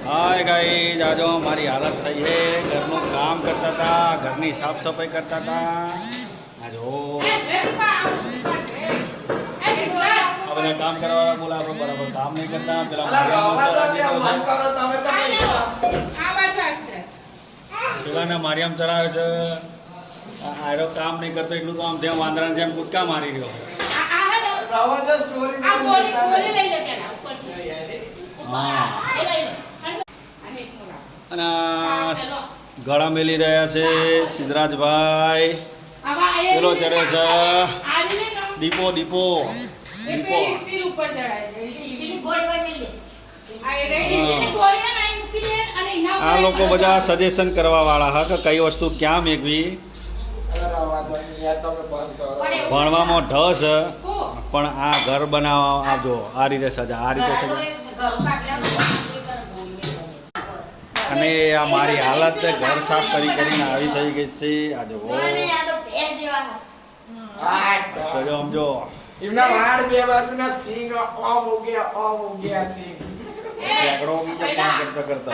Hi guys, आज हमारी हालत થઈ है ઘરનું કામ કરતા હતા, ઘરની સાફ સફાઈ કરતા હતા। આ જો આ બધા કામ કરવાવાળા બોલા આપણે બરાબર કામ નહીં કરતા। પેલા પેલાને મારિયામ ચડાવે છે, આરો કામ નહીં કરતો એટલું તો આમ જેમ વાંદરાને જેમ કૂદકા મારી રહ્યો। અને ગળા મેલી રહ્યા છે સિદ્ધરાજભાઈ, પેલો ચડે છે દીપો દીપો દીપો। આ લોકો બધા સજેશન કરવા વાળા હા કે કઈ વસ્તુ ક્યાં મેકવી। ભણવામાં ઢ છે પણ આ ઘર બનાવવા આપજો આ રીતે સજા, આ રીતે સજા। અને આ મારી હાલત ઘર સાફ કરીને આવી થઈ ગઈ છે। આ જો સમજો એમના વાળ બે બાજુના સિંગ ઓમ ઉગ્યા સિંગ સેકડો બીજા કામ કરતા કરતા।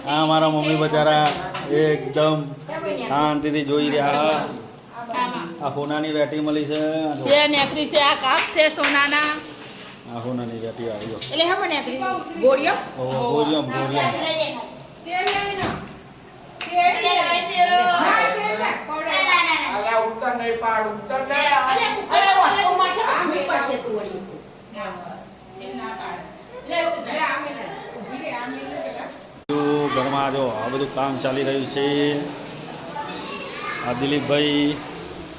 હા મારા મમ્મી બચારા એકદમ શાંતિથી જોઈ રહ્યા। આ સોનાની વેટી મળી છે, જે નેકરી છે આ કાપ છે સોનાના। આ સોનાની વેટી આવી ગયો એટલે હા નેકરી ગોળિયો ગોરિયમ ગોરિયમ અલા ઉત્તર નહીં પાડ ઉત્તર ને અલે વસ્તુ મળશે ભૂઈ પડશે તું વળી ના પાડ લે આમે ઉભી રે આમે લે ઘરમાં જો આ બધું કામ ચાલી રહ્યું છે। આ દિલીપભાઈ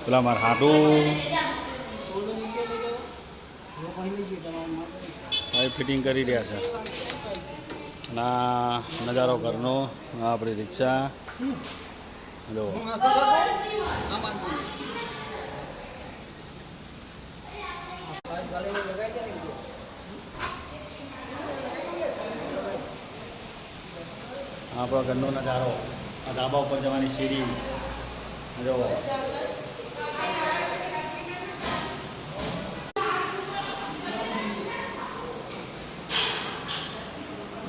પેલા મારા હાટુ ભાઈ ફિટિંગ કરી રહ્યા છે। ના નજારો ઘરનો, આ આપણી રિક્ષા જો આપણા ઘરનો નજારો, આ ધાબા ઉપર જવાની સીડી જો।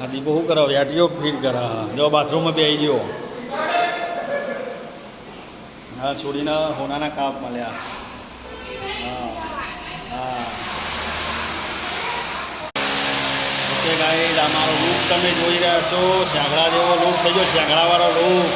આ દીપો શું કરાવ યાટીઓ ફીટ કરા જો બાથરૂમમાં બે આવી ગયો। હા છોડીને હોનાના કાપ મળ્યા। હા હા ઓકે ગાઈસ, આ મારો લૂક તમે જોઈ રહ્યા છો, શેંગડા જેવો લૂક થઈ ગયો, શેંગડાવાળો લૂક।